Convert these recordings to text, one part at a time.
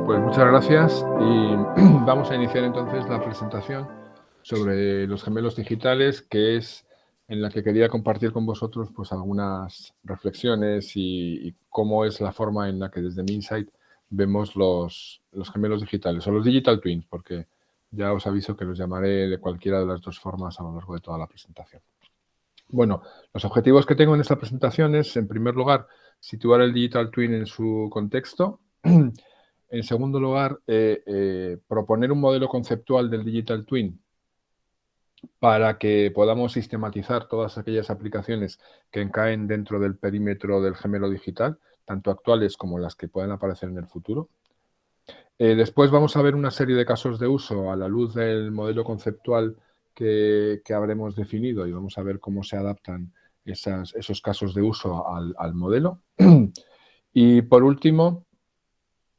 Pues muchas gracias y vamos a iniciar entonces la presentación sobre los gemelos digitales, que es en la que quería compartir con vosotros pues algunas reflexiones y cómo es la forma en la que desde Minsight vemos los gemelos digitales o los digital twins, porque ya os aviso que los llamaré de cualquiera de las dos formas a lo largo de toda la presentación. Bueno, los objetivos que tengo en esta presentación es, en primer lugar, situar el digital twin en su contexto. En segundo lugar, proponer un modelo conceptual del digital twin para que podamos sistematizar todas aquellas aplicaciones que caen dentro del perímetro del gemelo digital, tanto actuales como las que puedan aparecer en el futuro. Después vamos a ver una serie de casos de uso a la luz del modelo conceptual que habremos definido y vamos a ver cómo se adaptan esos casos de uso al modelo. Y por último,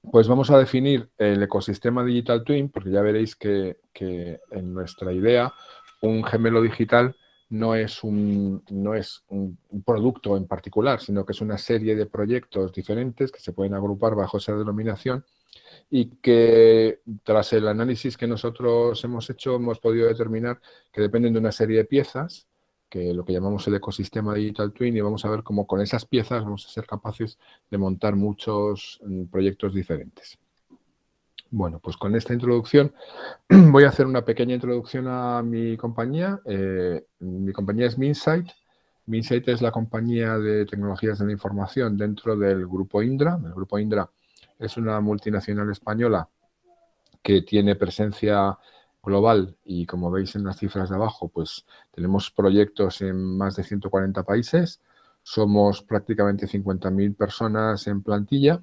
pues vamos a definir el ecosistema Digital Twin, porque ya veréis que en nuestra idea un gemelo digital no es un producto en particular, sino que es una serie de proyectos diferentes que se pueden agrupar bajo esa denominación y que tras el análisis que nosotros hemos hecho hemos podido determinar que dependen de una serie de piezas, que lo que llamamos el ecosistema Digital Twin, y vamos a ver cómo con esas piezas vamos a ser capaces de montar muchos proyectos diferentes. Bueno, pues con esta introducción voy a hacer una pequeña introducción a mi compañía. Mi compañía es Minsight. Minsight es la compañía de tecnologías de la información dentro del Grupo Indra. El Grupo Indra es una multinacional española que tiene presencia global y, como veis en las cifras de abajo, pues tenemos proyectos en más de 140 países. Somos prácticamente 50.000 personas en plantilla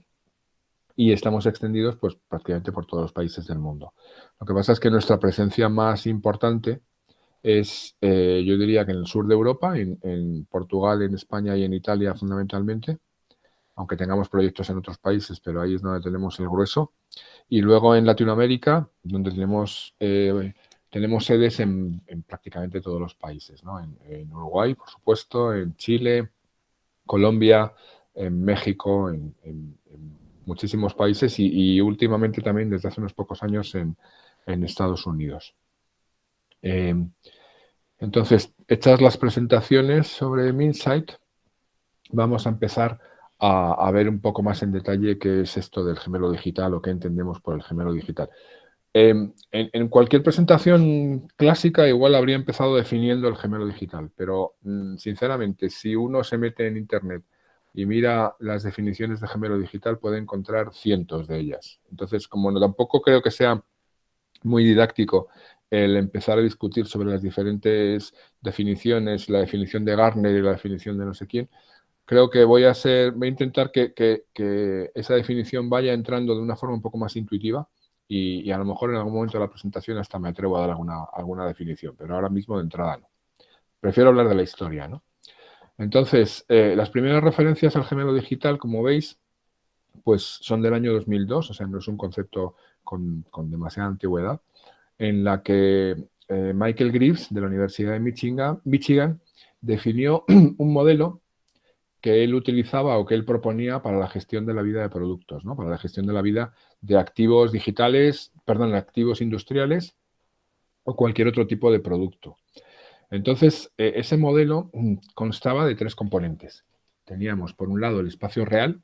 y estamos extendidos pues prácticamente por todos los países del mundo. Lo que pasa es que nuestra presencia más importante es, yo diría que en el sur de Europa, en Portugal, en España y en Italia fundamentalmente, aunque tengamos proyectos en otros países, pero ahí es donde tenemos el grueso. Y luego en Latinoamérica, donde tenemos sedes en prácticamente todos los países, ¿no? En Uruguay, por supuesto, en Chile, Colombia, en México, en muchísimos países y últimamente también desde hace unos pocos años en Estados Unidos. Entonces, hechas las presentaciones sobre Minsight, vamos a empezar a ver un poco más en detalle qué es esto del gemelo digital o qué entendemos por el gemelo digital. En cualquier presentación clásica igual habría empezado definiendo el gemelo digital, pero sinceramente, si uno se mete en Internet y mira las definiciones de gemelo digital, puede encontrar cientos de ellas. Entonces, como no, tampoco creo que sea muy didáctico el empezar a discutir sobre las diferentes definiciones, la definición de Gartner y la definición de no sé quién, creo que voy a intentar que esa definición vaya entrando de una forma un poco más intuitiva y a lo mejor en algún momento de la presentación hasta me atrevo a dar alguna definición, pero ahora mismo de entrada no. Prefiero hablar de la historia, ¿no? Entonces, las primeras referencias al gemelo digital, como veis, pues son del año 2002, o sea, no es un concepto con demasiada antigüedad, en la que Michael Greaves, de la Universidad de Michigan definió un modelo que él utilizaba o que él proponía para la gestión de la vida de productos, ¿no? Para la gestión de la vida de activos digitales, perdón, activos industriales o cualquier otro tipo de producto. Entonces, ese modelo constaba de tres componentes. Teníamos, por un lado, el espacio real,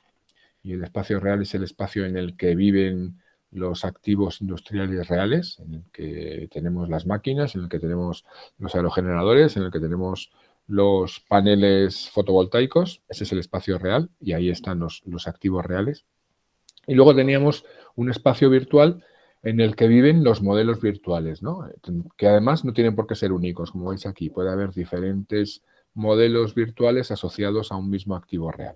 y el espacio real es el espacio en el que viven los activos industriales reales, en el que tenemos las máquinas, en el que tenemos los aerogeneradores, en el que tenemos los paneles fotovoltaicos. Ese es el espacio real y ahí están los activos reales. Y luego teníamos un espacio virtual en el que viven los modelos virtuales, ¿no? Que además no tienen por qué ser únicos, como veis aquí. Puede haber diferentes modelos virtuales asociados a un mismo activo real.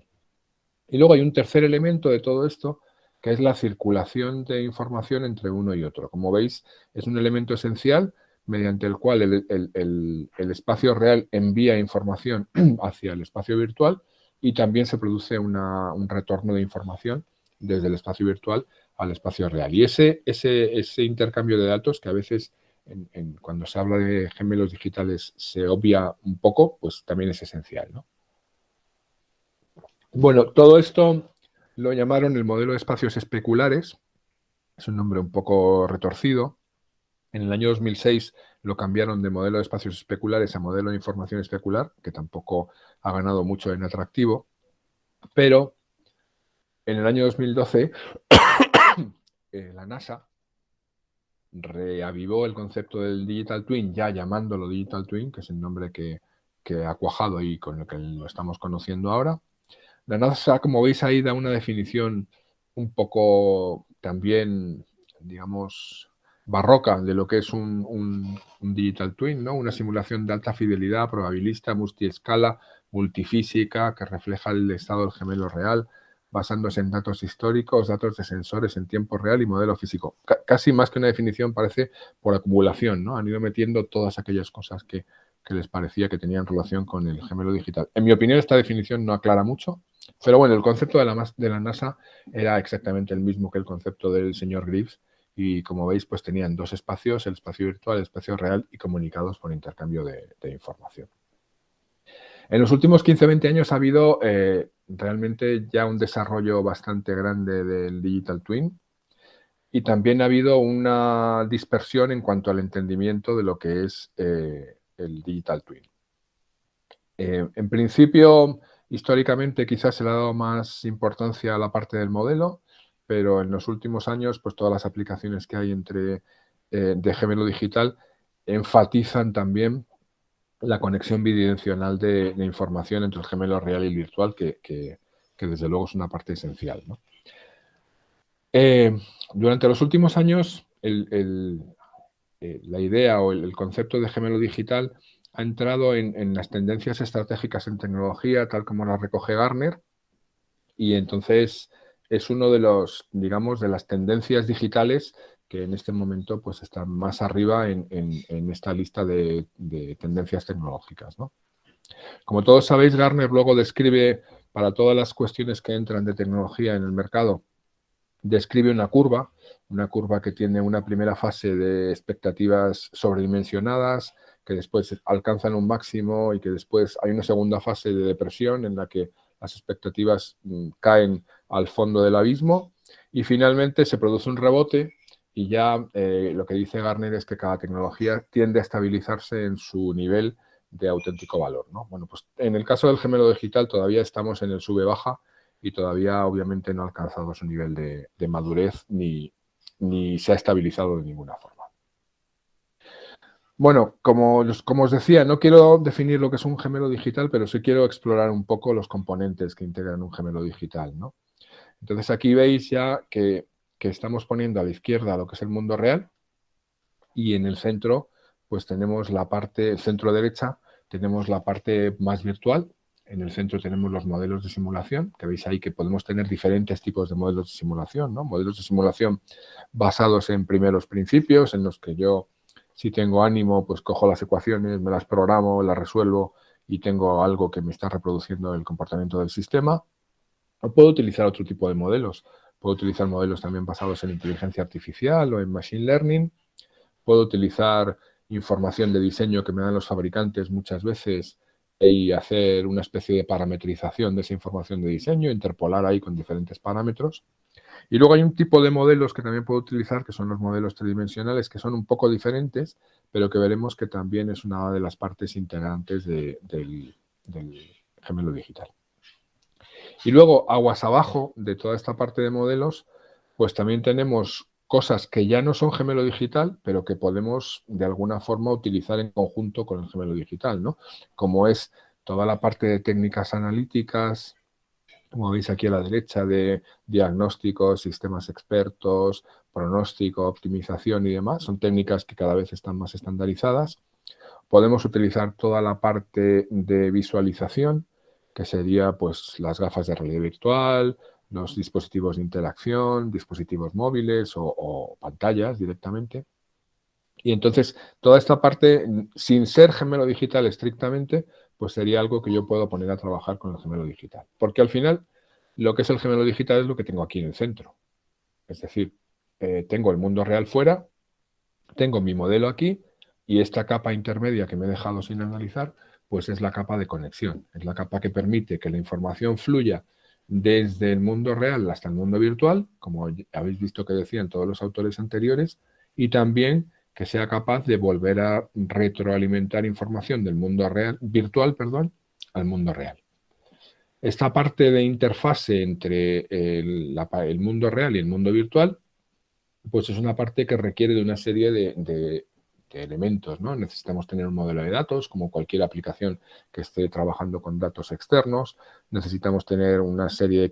Y luego hay un tercer elemento de todo esto, que es la circulación de información entre uno y otro. Como veis, es un elemento esencial mediante el cual el espacio real envía información hacia el espacio virtual y también se produce un retorno de información desde el espacio virtual al espacio real. Y ese intercambio de datos, que a veces cuando se habla de gemelos digitales se obvia un poco, pues también es esencial, ¿no? Bueno, todo esto lo llamaron el modelo de espacios especulares es un nombre un poco retorcido. En el año 2006 lo cambiaron de modelo de espacios especulares a modelo de información especular, que tampoco ha ganado mucho en atractivo, pero en el año 2012 la NASA reavivó el concepto del Digital Twin, ya llamándolo Digital Twin, que es el nombre que ha cuajado y con el que lo estamos conociendo ahora. La NASA, como veis ahí, da una definición un poco también, digamos, barroca de lo que es un Digital Twin, ¿no? Una simulación de alta fidelidad, probabilista, multiescala, multifísica, que refleja el estado del gemelo real, basándose en datos históricos, datos de sensores en tiempo real y modelo físico. Casi más que una definición parece por acumulación, ¿no? Han ido metiendo todas aquellas cosas que les parecía que tenían relación con el gemelo digital. En mi opinión, esta definición no aclara mucho, pero bueno, el concepto de la NASA era exactamente el mismo que el concepto del señor Greaves y como veis, pues tenían dos espacios, el espacio virtual, el espacio real y comunicados por intercambio de información. En los últimos 15 o 20 años ha habido realmente ya un desarrollo bastante grande del Digital Twin y también ha habido una dispersión en cuanto al entendimiento de lo que es el Digital Twin. En principio, históricamente quizás se le ha dado más importancia a la parte del modelo, pero en los últimos años, pues todas las aplicaciones que hay de gemelo digital enfatizan también la conexión bidireccional de información entre el gemelo real y el virtual, que desde luego es una parte esencial, ¿no? Durante los últimos años, la idea o el concepto de gemelo digital ha entrado en las tendencias estratégicas en tecnología, tal como las recoge Gartner, y entonces es uno de los, digamos, de las tendencias digitales que en este momento pues están más arriba en esta lista de tendencias tecnológicas, ¿no? Como todos sabéis, Gartner luego describe para todas las cuestiones que entran de tecnología en el mercado, describe una curva que tiene una primera fase de expectativas sobredimensionadas, que después alcanzan un máximo y que después hay una segunda fase de depresión en la que las expectativas caen al fondo del abismo y finalmente se produce un rebote y ya lo que dice Gartner es que cada tecnología tiende a estabilizarse en su nivel de auténtico valor, ¿no? Bueno, pues en el caso del gemelo digital todavía estamos en el sube-baja y todavía obviamente no ha alcanzado su nivel de madurez ni se ha estabilizado de ninguna forma. Bueno, como os decía, no quiero definir lo que es un gemelo digital, pero sí quiero explorar un poco los componentes que integran un gemelo digital, ¿no? Entonces aquí veis ya que estamos poniendo a la izquierda lo que es el mundo real y en el centro pues tenemos la parte, el centro derecha, tenemos la parte más virtual. En el centro tenemos los modelos de simulación, que veis ahí que podemos tener diferentes tipos de modelos de simulación, ¿no? Modelos de simulación basados en primeros principios, en los que yo, si tengo ánimo, pues cojo las ecuaciones, me las programo, las resuelvo y tengo algo que me está reproduciendo el comportamiento del sistema. O puedo utilizar otro tipo de modelos. Puedo utilizar modelos también basados en inteligencia artificial o en machine learning. Puedo utilizar información de diseño que me dan los fabricantes muchas veces y hacer una especie de parametrización de esa información de diseño, interpolar ahí con diferentes parámetros. Y luego hay un tipo de modelos que también puedo utilizar, que son los modelos tridimensionales, que son un poco diferentes, pero que veremos que también es una de las partes integrantes del gemelo digital. Y luego, aguas abajo de toda esta parte de modelos, pues también tenemos cosas que ya no son gemelo digital, pero que podemos de alguna forma utilizar en conjunto con el gemelo digital, ¿no? Como es toda la parte de técnicas analíticas, como veis aquí a la derecha, de diagnósticos, sistemas expertos, pronóstico, optimización y demás. Son técnicas que cada vez están más estandarizadas. Podemos utilizar toda la parte de visualización, que sería pues las gafas de realidad virtual, los dispositivos de interacción, dispositivos móviles o pantallas directamente. Y entonces toda esta parte, sin ser gemelo digital estrictamente, pues sería algo que yo puedo poner a trabajar con el gemelo digital. Porque al final lo que es el gemelo digital es lo que tengo aquí en el centro. Es decir, tengo el mundo real fuera, tengo mi modelo aquí y esta capa intermedia que me he dejado sin analizar, pues es la capa de conexión. Es la capa que permite que la información fluya desde el mundo real hasta el mundo virtual, como habéis visto que decían todos los autores anteriores, y también que sea capaz de volver a retroalimentar información del mundo real, virtual, perdón, al mundo real. Esta parte de interfase entre el mundo real y el mundo virtual, pues es una parte que requiere de una serie de elementos, ¿no? Necesitamos tener un modelo de datos, como cualquier aplicación que esté trabajando con datos externos. Necesitamos tener una serie de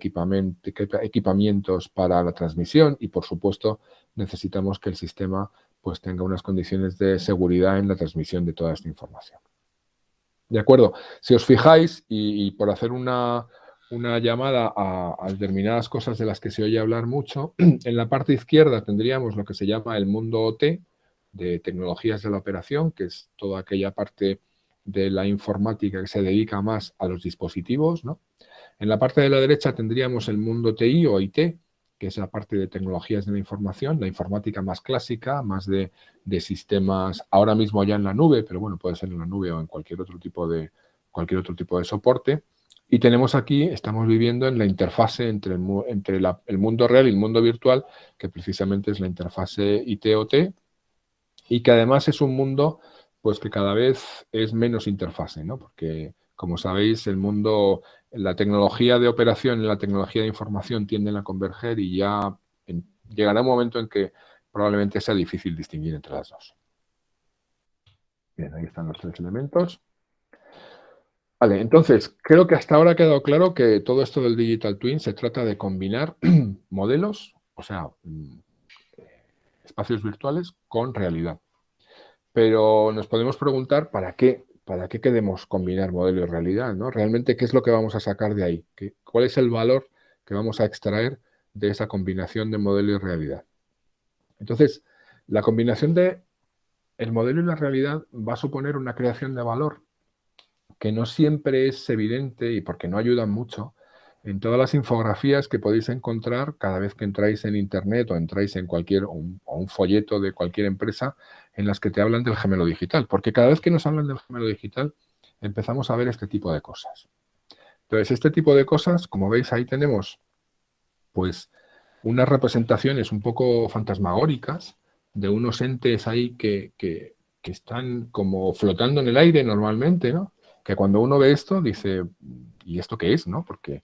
equipamientos para la transmisión y, por supuesto, necesitamos que el sistema pues tenga unas condiciones de seguridad en la transmisión de toda esta información. ¿De acuerdo? Si os fijáis, y por hacer una llamada a determinadas cosas de las que se oye hablar mucho, en la parte izquierda tendríamos lo que se llama el mundo OT, de tecnologías de la operación, que es toda aquella parte de la informática que se dedica más a los dispositivos, ¿no? En la parte de la derecha tendríamos el mundo TI o IT, que es la parte de tecnologías de la información, la informática más clásica, más de sistemas, ahora mismo ya en la nube, pero bueno, puede ser en la nube o en cualquier otro tipo de soporte. Y tenemos aquí, estamos viviendo en la interfase entre el mundo real y el mundo virtual, que precisamente es la interfase IT-OT, y que además es un mundo pues que cada vez es menos interfase, ¿no? Porque, como sabéis, la tecnología de operación y la tecnología de información tienden a converger y ya llegará un momento en que probablemente sea difícil distinguir entre las dos. Bien, ahí están los tres elementos. Vale, entonces, creo que hasta ahora ha quedado claro que todo esto del Digital Twin se trata de combinar modelos, o sea, espacios virtuales con realidad. Pero nos podemos preguntar ¿para qué queremos combinar modelo y realidad, ¿no? Realmente, ¿qué es lo que vamos a sacar de ahí? ¿Cuál es el valor que vamos a extraer de esa combinación de modelo y realidad? Entonces, la combinación de el modelo y la realidad va a suponer una creación de valor que no siempre es evidente y porque no ayudan mucho en todas las infografías que podéis encontrar cada vez que entráis en Internet o entráis en un folleto de cualquier empresa en las que te hablan del gemelo digital. Porque cada vez que nos hablan del gemelo digital empezamos a ver este tipo de cosas. Entonces, este tipo de cosas, como veis, ahí tenemos pues unas representaciones un poco fantasmagóricas de unos entes ahí que están como flotando en el aire normalmente, ¿no? Que cuando uno ve esto dice, ¿y esto qué es, no? Porque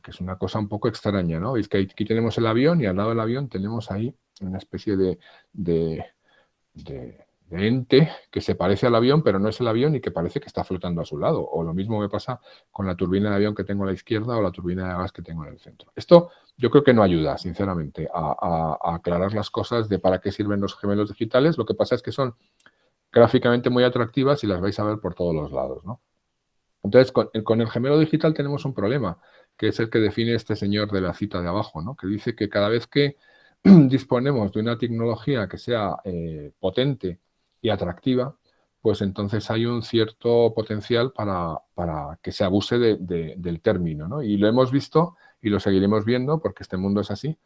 es una cosa un poco extraña, ¿no? Veis que aquí tenemos el avión y al lado del avión tenemos ahí una especie de ente que se parece al avión, pero no es el avión y que parece que está flotando a su lado. O lo mismo me pasa con la turbina de avión que tengo a la izquierda o la turbina de gas que tengo en el centro. Esto yo creo que no ayuda, sinceramente, a aclarar las cosas de para qué sirven los gemelos digitales. Lo que pasa es que son gráficamente muy atractivas y las vais a ver por todos los lados, ¿no? Entonces, con el gemelo digital tenemos un problema, que es el que define este señor de la cita de abajo, ¿no? Que dice que cada vez que disponemos de una tecnología que sea potente y atractiva, pues entonces hay un cierto potencial para que se abuse del término, ¿no? Y lo hemos visto y lo seguiremos viendo porque este mundo es así.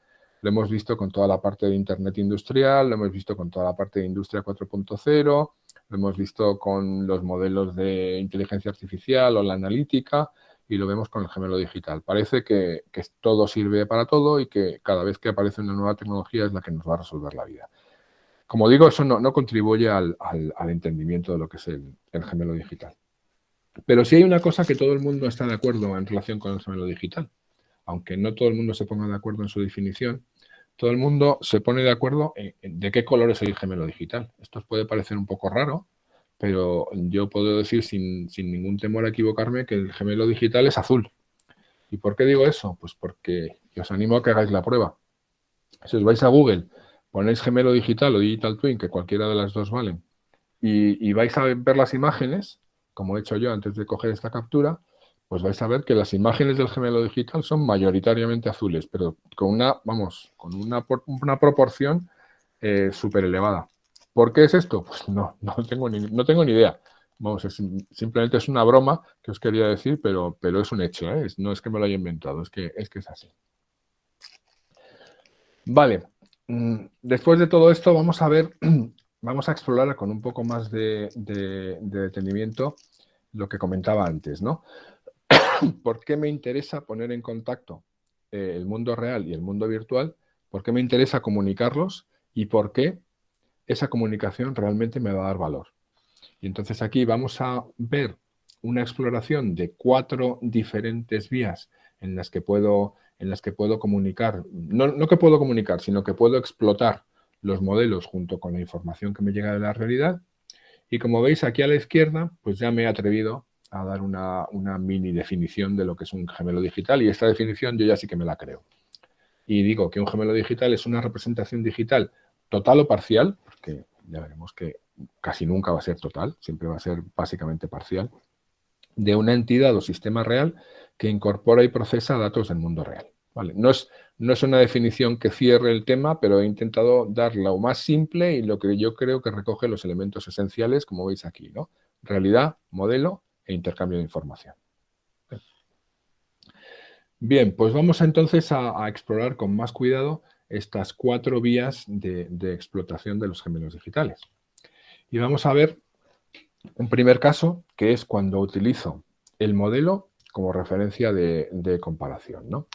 Lo hemos visto con toda la parte de Internet industrial, lo hemos visto con toda la parte de Industria 4.0, lo hemos visto con los modelos de inteligencia artificial o la analítica y lo vemos con el gemelo digital. Parece que todo sirve para todo y que cada vez que aparece una nueva tecnología es la que nos va a resolver la vida. Como digo, eso no contribuye al entendimiento de lo que es el gemelo digital. Pero sí hay una cosa que todo el mundo está de acuerdo en relación con el gemelo digital. Aunque no todo el mundo se ponga de acuerdo en su definición, todo el mundo se pone de acuerdo en de qué color es el gemelo digital. Esto os puede parecer un poco raro, pero yo puedo decir sin ningún temor a equivocarme que el gemelo digital es azul. ¿Y por qué digo eso? Pues porque os animo a que hagáis la prueba. Si os vais a Google, ponéis gemelo digital o digital twin, que cualquiera de las dos valen, y vais a ver las imágenes, como he hecho yo antes de coger esta captura, pues vais a ver que las imágenes del gemelo digital son mayoritariamente azules, pero con una proporción súper elevada. ¿Por qué es esto? Pues no tengo ni idea. Vamos, simplemente es una broma que os quería decir, pero es un hecho, ¿eh? No es que me lo haya inventado, es que es así. Vale, después de todo esto vamos a ver, vamos a explorar con un poco más de detenimiento lo que comentaba antes, ¿no? ¿por qué me interesa poner en contacto el mundo real y el mundo virtual? ¿Por qué me interesa comunicarlos? ¿Y por qué esa comunicación realmente me va a dar valor? Y entonces aquí vamos a ver una exploración de 4 diferentes vías en las que puedo comunicar, no que puedo comunicar, sino que puedo explotar los modelos junto con la información que me llega de la realidad. Y como veis aquí a la izquierda, pues ya me he atrevido a dar una mini definición de lo que es un gemelo digital, y esta definición yo ya sí que me la creo. Y digo que un gemelo digital es una representación digital total o parcial, porque ya veremos que casi nunca va a ser total, siempre va a ser básicamente parcial, de una entidad o sistema real que incorpora y procesa datos del mundo real. ¿Vale? No es una definición que cierre el tema, pero he intentado dar lo más simple y lo que yo creo que recoge los elementos esenciales, como veis aquí, ¿no? Realidad, modelo e intercambio de información. Bien, pues vamos entonces a explorar con más cuidado estas 4 vías de explotación de los gemelos digitales. Y vamos a ver un primer caso, que es cuando utilizo el modelo como referencia de comparación, ¿no?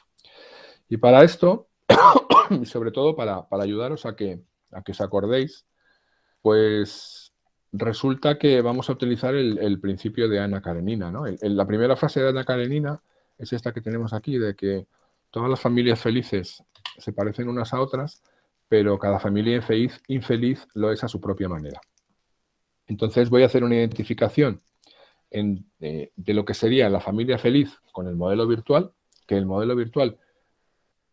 Y para esto, y sobre todo para ayudaros a que os acordéis, pues resulta que vamos a utilizar el principio de Ana Karenina, ¿no? La primera frase de Ana Karenina es esta que tenemos aquí, de que todas las familias felices se parecen unas a otras, pero cada familia infeliz lo es a su propia manera. Entonces voy a hacer una identificación de lo que sería la familia feliz con el modelo virtual, que el modelo virtual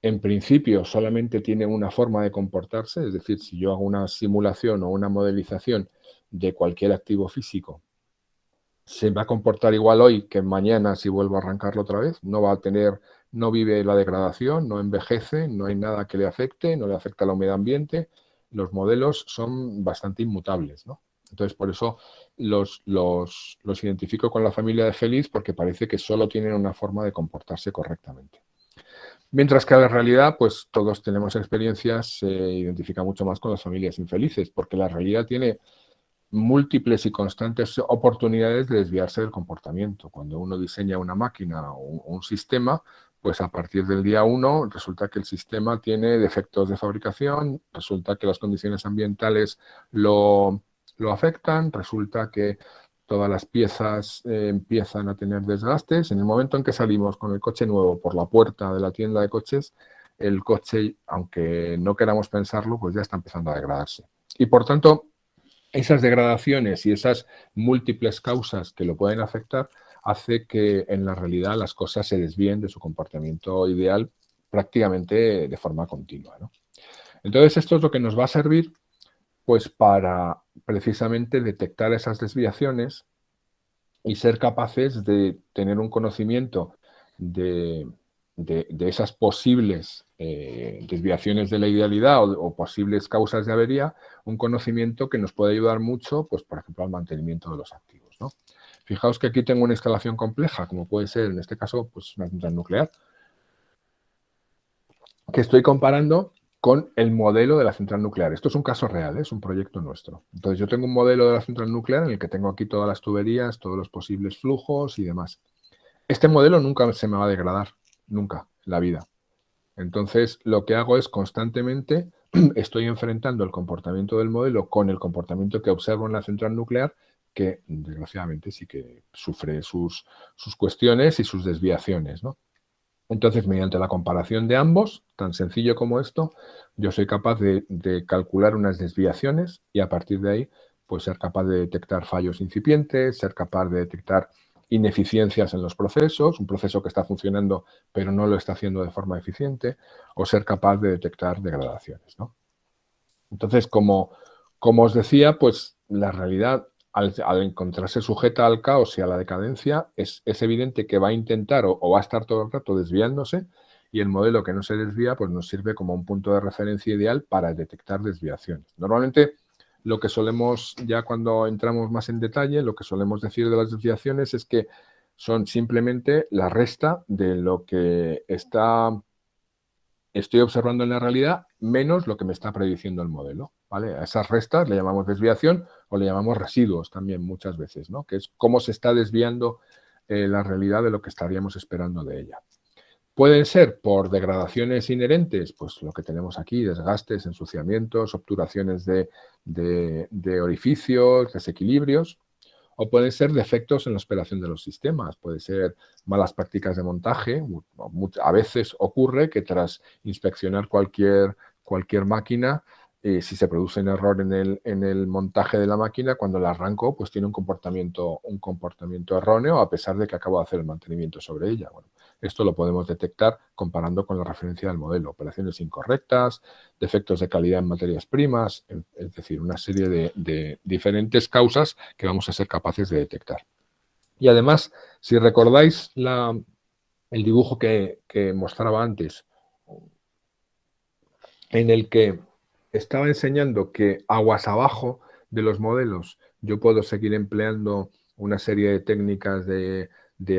en principio solamente tiene una forma de comportarse, es decir, si yo hago una simulación o una modelización de cualquier activo físico, se va a comportar igual hoy que mañana si vuelvo a arrancarlo otra vez, no vive la degradación, no envejece, no hay nada que le afecte, no le afecta al medio ambiente, los modelos son bastante inmutables, ¿no? Entonces, por eso los identifico con la familia de feliz, porque parece que solo tienen una forma de comportarse correctamente. Mientras que a la realidad, pues todos tenemos experiencias, se identifica mucho más con las familias infelices, porque la realidad tiene múltiples y constantes oportunidades de desviarse del comportamiento. Cuando uno diseña una máquina o un sistema, pues a partir del día 1 resulta que el sistema tiene defectos de fabricación, resulta que las condiciones ambientales lo afectan, resulta que todas las piezas empiezan a tener desgastes. En el momento en que salimos con el coche nuevo por la puerta de la tienda de coches, el coche, aunque no queramos pensarlo, pues ya está empezando a degradarse. Y por tanto, esas degradaciones y esas múltiples causas que lo pueden afectar hace que en la realidad las cosas se desvíen de su comportamiento ideal prácticamente de forma continua, ¿no? Entonces, esto es lo que nos va a servir pues para precisamente detectar esas desviaciones y ser capaces de tener un conocimiento de esas posibles desviaciones de la idealidad o posibles causas de avería, un conocimiento que nos puede ayudar mucho, pues por ejemplo, al mantenimiento de los activos, ¿no? Fijaos que aquí tengo una instalación compleja, como puede ser en este caso pues una central nuclear, que estoy comparando con el modelo de la central nuclear. Esto es un caso real, es un proyecto nuestro. Entonces yo tengo un modelo de la central nuclear en el que tengo aquí todas las tuberías, todos los posibles flujos y demás. Este modelo nunca se me va a degradar, nunca en la vida. Entonces lo que hago es constantemente estoy enfrentando el comportamiento del modelo con el comportamiento que observo en la central nuclear, que desgraciadamente sí que sufre sus cuestiones y sus desviaciones, ¿no? Entonces, mediante la comparación de ambos, tan sencillo como esto, yo soy capaz de calcular unas desviaciones y a partir de ahí, pues ser capaz de detectar fallos incipientes, ser capaz de detectar ineficiencias en los procesos, un proceso que está funcionando pero no lo está haciendo de forma eficiente, o ser capaz de detectar degradaciones, ¿no? Entonces, como os decía, pues la realidad, al encontrarse sujeta al caos y a la decadencia, es evidente que va a intentar o va a estar todo el rato desviándose, y el modelo que no se desvía pues nos sirve como un punto de referencia ideal para detectar desviaciones. Normalmente, lo que solemos, ya cuando entramos más en detalle, lo que solemos decir de las desviaciones es que son simplemente la resta de lo que estoy observando en la realidad menos lo que me está prediciendo el modelo, ¿vale? A esas restas le llamamos desviación o le llamamos residuos también muchas veces, ¿no? Que es cómo se está desviando la realidad de lo que estaríamos esperando de ella. Pueden ser por degradaciones inherentes, pues lo que tenemos aquí, desgastes, ensuciamientos, obturaciones de orificios, desequilibrios, o pueden ser defectos en la operación de los sistemas, puede ser malas prácticas de montaje. A veces ocurre que tras inspeccionar cualquier máquina, si se produce un error en el montaje de la máquina, cuando la arranco, pues tiene un comportamiento erróneo, a pesar de que acabo de hacer el mantenimiento sobre ella. Bueno, esto lo podemos detectar comparando con la referencia del modelo. Operaciones incorrectas, defectos de calidad en materias primas, es decir, una serie de diferentes causas que vamos a ser capaces de detectar. Y además, si recordáis el dibujo que mostraba antes, en el que estaba enseñando que aguas abajo de los modelos yo puedo seguir empleando una serie de técnicas de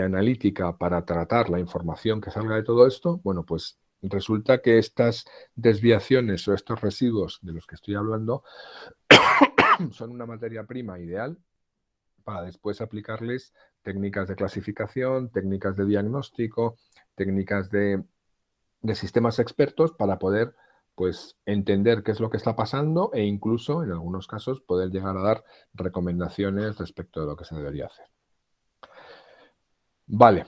analítica para tratar la información que salga de todo esto, bueno, pues resulta que estas desviaciones o estos residuos de los que estoy hablando son una materia prima ideal para después aplicarles técnicas de clasificación, técnicas de diagnóstico, técnicas de sistemas expertos para poder pues entender qué es lo que está pasando e incluso en algunos casos poder llegar a dar recomendaciones respecto de lo que se debería hacer. Vale.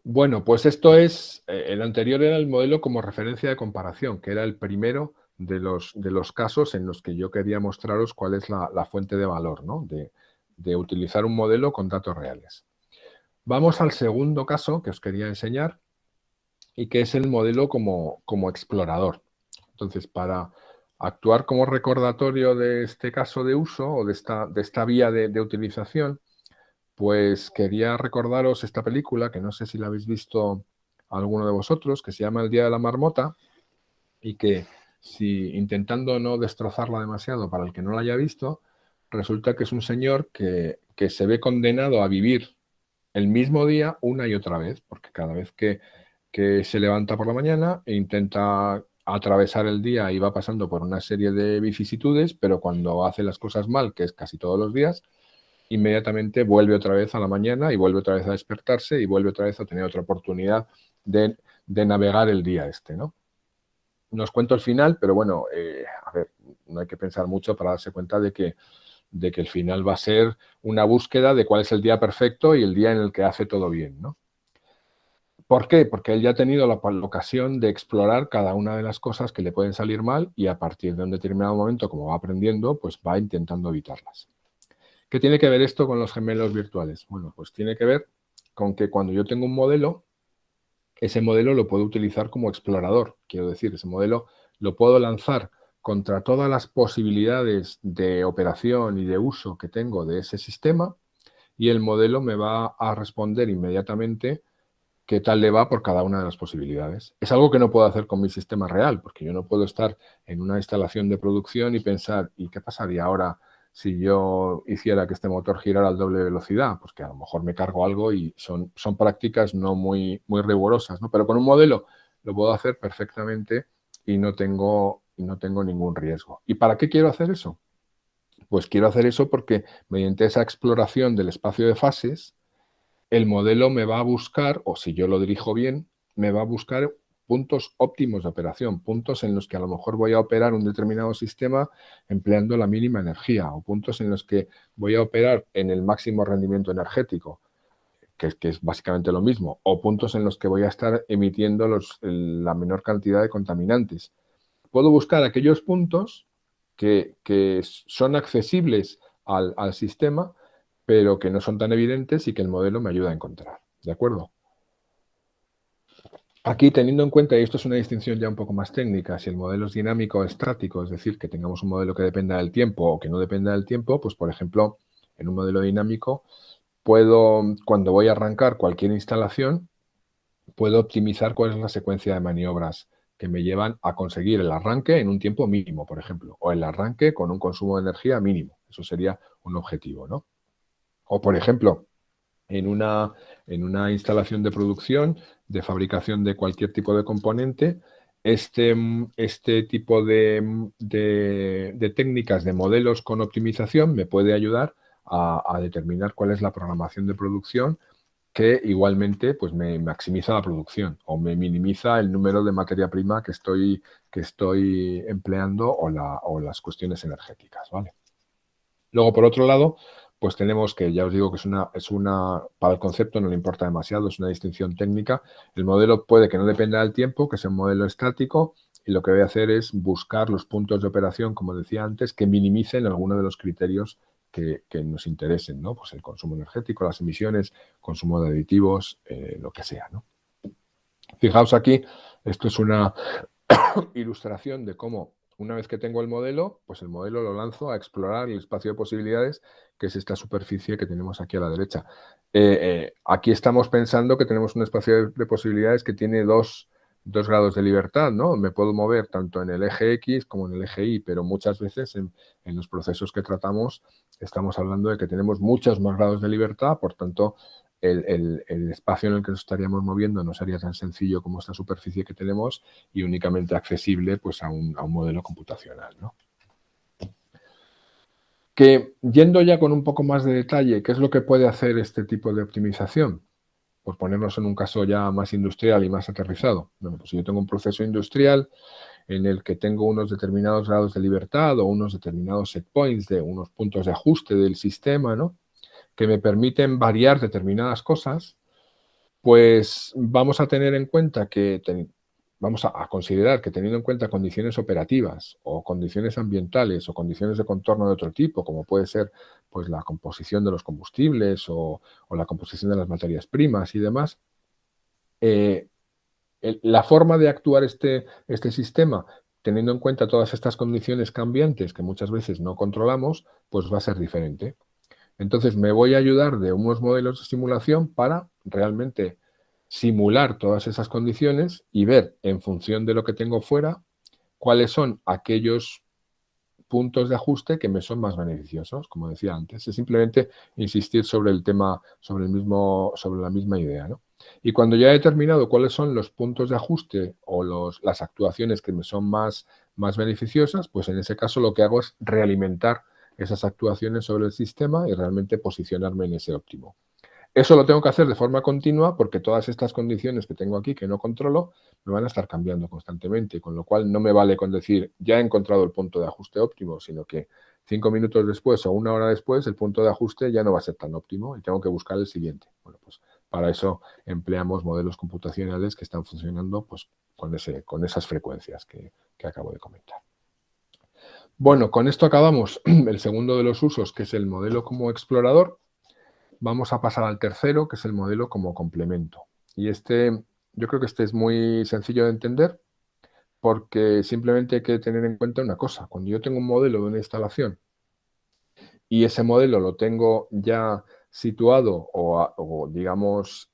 Bueno, pues esto es, el anterior era el modelo como referencia de comparación, que era el primero de los casos en los que yo quería mostraros cuál es la fuente de valor, ¿no? de utilizar un modelo con datos reales. Vamos al segundo caso que os quería enseñar y que es el modelo como explorador. Entonces, para actuar como recordatorio de este caso de uso o de esta vía de utilización, pues quería recordaros esta película, que no sé si la habéis visto alguno de vosotros, que se llama El Día de la Marmota, y que, si intentando no destrozarla demasiado para el que no la haya visto, resulta que es un señor que se ve condenado a vivir el mismo día una y otra vez, porque cada vez que se levanta por la mañana e intenta atravesar el día y va pasando por una serie de vicisitudes, pero cuando hace las cosas mal, que es casi todos los días, inmediatamente vuelve otra vez a la mañana y vuelve otra vez a despertarse y vuelve otra vez a tener otra oportunidad de navegar el día este, ¿no? No os cuento el final, pero bueno, a ver, no hay que pensar mucho para darse cuenta de que el final va a ser una búsqueda de cuál es el día perfecto y el día en el que hace todo bien, ¿no? ¿Por qué? Porque él ya ha tenido la ocasión de explorar cada una de las cosas que le pueden salir mal y a partir de un determinado momento, como va aprendiendo, pues va intentando evitarlas. ¿Qué tiene que ver esto con los gemelos virtuales? Bueno, pues tiene que ver con que cuando yo tengo un modelo, ese modelo lo puedo utilizar como explorador. Quiero decir, ese modelo lo puedo lanzar contra todas las posibilidades de operación y de uso que tengo de ese sistema y el modelo me va a responder inmediatamente qué tal le va por cada una de las posibilidades. Es algo que no puedo hacer con mi sistema real, porque yo no puedo estar en una instalación de producción y pensar, ¿y qué pasaría ahora si yo hiciera que este motor girara al doble velocidad? Pues que a lo mejor me cargo algo y son prácticas no muy rigurosas, ¿no? Pero con un modelo lo puedo hacer perfectamente y no tengo ningún riesgo. ¿Y para qué quiero hacer eso? Pues quiero hacer eso porque mediante esa exploración del espacio de fases, el modelo me va a buscar, o si yo lo dirijo bien, me va a buscar puntos óptimos de operación, puntos en los que a lo mejor voy a operar un determinado sistema empleando la mínima energía, o puntos en los que voy a operar en el máximo rendimiento energético, que es básicamente lo mismo, o puntos en los que voy a estar emitiendo la menor cantidad de contaminantes. Puedo buscar aquellos puntos que son accesibles al sistema, pero que no son tan evidentes y que el modelo me ayuda a encontrar. ¿De acuerdo? Aquí, teniendo en cuenta, y esto es una distinción ya un poco más técnica, si el modelo es dinámico o estático, es decir, que tengamos un modelo que dependa del tiempo o que no dependa del tiempo, pues, por ejemplo, en un modelo dinámico, cuando voy a arrancar cualquier instalación, puedo optimizar cuál es la secuencia de maniobras que me llevan a conseguir el arranque en un tiempo mínimo, por ejemplo, o el arranque con un consumo de energía mínimo. Eso sería un objetivo, ¿no? O, por ejemplo, en una instalación de producción, de fabricación de cualquier tipo de componente, este tipo de técnicas, de modelos con optimización, me puede ayudar a determinar cuál es la programación de producción que igualmente pues me maximiza la producción o me minimiza el número de materia prima que estoy empleando o las cuestiones energéticas, ¿vale? Luego, por otro lado, pues tenemos que, ya os digo que para el concepto no le importa demasiado, es una distinción técnica. El modelo puede que no dependa del tiempo, que sea un modelo estático, y lo que voy a hacer es buscar los puntos de operación, como decía antes, que minimicen alguno de los criterios que nos interesen, ¿no? Pues el consumo energético, las emisiones, consumo de aditivos, lo que sea, ¿no? Fijaos aquí, esto es una ilustración de cómo, una vez que tengo el modelo, pues el modelo lo lanzo a explorar el espacio de posibilidades, que es esta superficie que tenemos aquí a la derecha. Aquí estamos pensando que tenemos un espacio de posibilidades que tiene dos grados de libertad, ¿no? Me puedo mover tanto en el eje X como en el eje Y, pero muchas veces en los procesos que tratamos estamos hablando de que tenemos muchos más grados de libertad, por tanto, el espacio en el que nos estaríamos moviendo no sería tan sencillo como esta superficie que tenemos y únicamente accesible pues, a un modelo computacional, ¿no? Que yendo ya con un poco más de detalle, ¿qué es lo que puede hacer este tipo de optimización? Por ponernos en un caso ya más industrial y más aterrizado. Bueno, pues si yo tengo un proceso industrial en el que tengo unos determinados grados de libertad o unos determinados set points, de unos puntos de ajuste del sistema, ¿no? Que me permiten variar determinadas cosas, pues vamos a tener en cuenta que vamos a considerar que teniendo en cuenta condiciones operativas o condiciones ambientales o condiciones de contorno de otro tipo, como puede ser pues, la composición de los combustibles o la composición de las materias primas y demás, la forma de actuar este sistema, teniendo en cuenta todas estas condiciones cambiantes que muchas veces no controlamos, pues va a ser diferente. Entonces me voy a ayudar de unos modelos de simulación para realmente simular todas esas condiciones y ver en función de lo que tengo fuera cuáles son aquellos puntos de ajuste que me son más beneficiosos, como decía antes. Es simplemente insistir sobre el tema, sobre la misma idea, ¿no? Y cuando ya he determinado cuáles son los puntos de ajuste o las actuaciones que me son más beneficiosas, pues en ese caso lo que hago es realimentar esas actuaciones sobre el sistema y realmente posicionarme en ese óptimo. Eso lo tengo que hacer de forma continua porque todas estas condiciones que tengo aquí que no controlo me van a estar cambiando constantemente, con lo cual no me vale con decir ya he encontrado el punto de ajuste óptimo, sino que 5 minutos después o 1 hora después el punto de ajuste ya no va a ser tan óptimo y tengo que buscar el siguiente. Bueno, pues para eso empleamos modelos computacionales que están funcionando pues, con esas frecuencias que acabo de comentar. Bueno, con esto acabamos el segundo de los usos, que es el modelo como explorador. Vamos a pasar al tercero, que es el modelo como complemento. Y yo creo que este es muy sencillo de entender porque simplemente hay que tener en cuenta una cosa. Cuando yo tengo un modelo de una instalación y ese modelo lo tengo ya situado o digamos,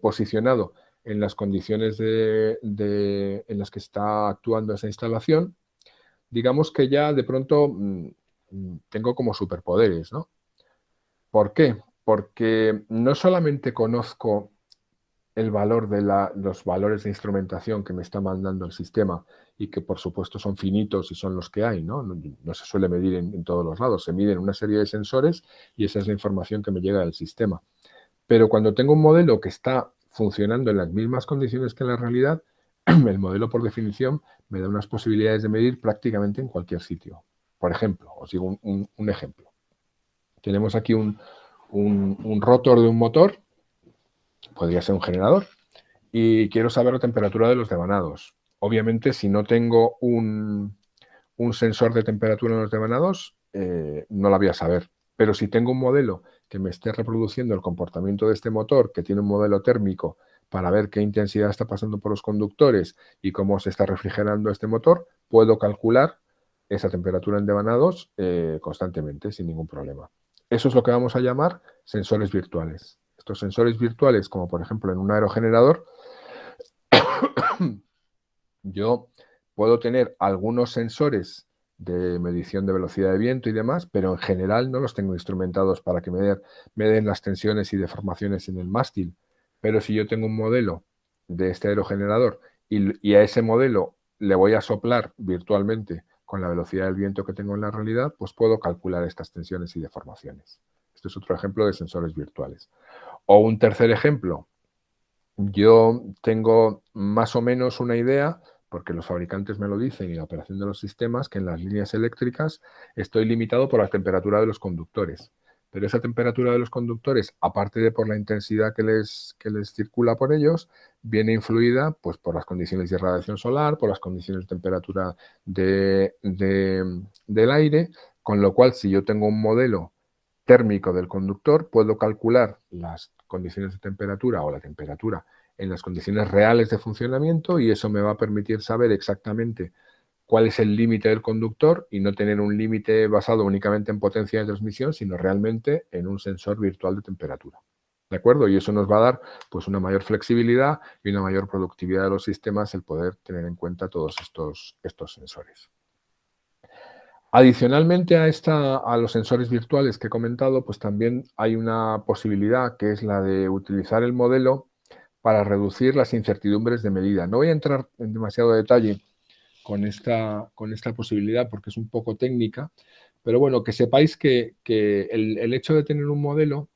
posicionado en las condiciones en las que está actuando esa instalación, digamos que ya de pronto tengo como superpoderes, ¿no? ¿Por qué? Porque no solamente conozco el valor de los valores de instrumentación que me está mandando el sistema y que por supuesto son finitos y son los que hay, ¿no? No se suele medir en todos los lados, se miden una serie de sensores y esa es la información que me llega del sistema. Pero cuando tengo un modelo que está funcionando en las mismas condiciones que en la realidad, el modelo por definición me da unas posibilidades de medir prácticamente en cualquier sitio. Por ejemplo, os digo un ejemplo. Tenemos aquí un rotor de un motor, podría ser un generador, y quiero saber la temperatura de los devanados. Obviamente, si no tengo un sensor de temperatura en los devanados, no la voy a saber. Pero si tengo un modelo que me esté reproduciendo el comportamiento de este motor, que tiene un modelo térmico para ver qué intensidad está pasando por los conductores y cómo se está refrigerando este motor, puedo calcular esa temperatura en devanados constantemente, sin ningún problema. Eso es lo que vamos a llamar sensores virtuales. Estos sensores virtuales, como por ejemplo en un aerogenerador, yo puedo tener algunos sensores de medición de velocidad de viento y demás, pero en general no los tengo instrumentados para que me den las tensiones y deformaciones en el mástil. Pero si yo tengo un modelo de este aerogenerador y a ese modelo le voy a soplar virtualmente con la velocidad del viento que tengo en la realidad, pues puedo calcular estas tensiones y deformaciones. Este es otro ejemplo de sensores virtuales. O un tercer ejemplo, yo tengo más o menos una idea, porque los fabricantes me lo dicen y la operación de los sistemas, que en las líneas eléctricas estoy limitado por la temperatura de los conductores. Pero esa temperatura de los conductores, aparte de por la intensidad que les circula por ellos, viene influida pues, por las condiciones de radiación solar, por las condiciones de temperatura del aire, con lo cual si yo tengo un modelo térmico del conductor, puedo calcular las condiciones de temperatura o la temperatura en las condiciones reales de funcionamiento y eso me va a permitir saber exactamente cuál es el límite del conductor y no tener un límite basado únicamente en potencia de transmisión, sino realmente en un sensor virtual de temperatura. ¿De acuerdo? Y eso nos va a dar pues, una mayor flexibilidad y una mayor productividad de los sistemas el poder tener en cuenta todos estos sensores. Adicionalmente a los sensores virtuales que he comentado, pues también hay una posibilidad que es la de utilizar el modelo para reducir las incertidumbres de medida. No voy a entrar en demasiado detalle con esta posibilidad porque es un poco técnica, pero bueno, que sepáis que el hecho de tener un modelo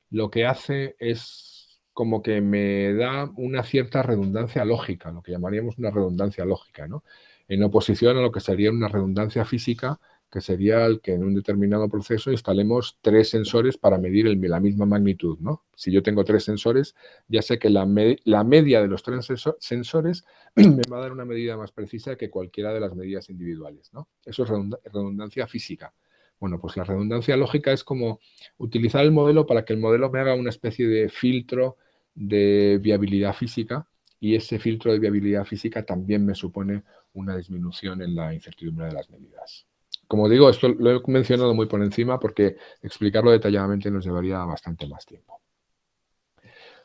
lo que hace es como que me da una cierta redundancia lógica, lo que llamaríamos una redundancia lógica, ¿no? En oposición a lo que sería una redundancia física, que sería el que en un determinado proceso instalemos 3 sensores para medir la misma magnitud, ¿no? Si yo tengo 3 sensores, ya sé que la media de los 3 sensores me va a dar una medida más precisa que cualquiera de las medidas individuales, ¿no? Eso es redundancia física. Bueno, pues la redundancia lógica es como utilizar el modelo para que el modelo me haga una especie de filtro de viabilidad física y ese filtro de viabilidad física también me supone una disminución en la incertidumbre de las medidas. Como digo, esto lo he mencionado muy por encima porque explicarlo detalladamente nos llevaría bastante más tiempo.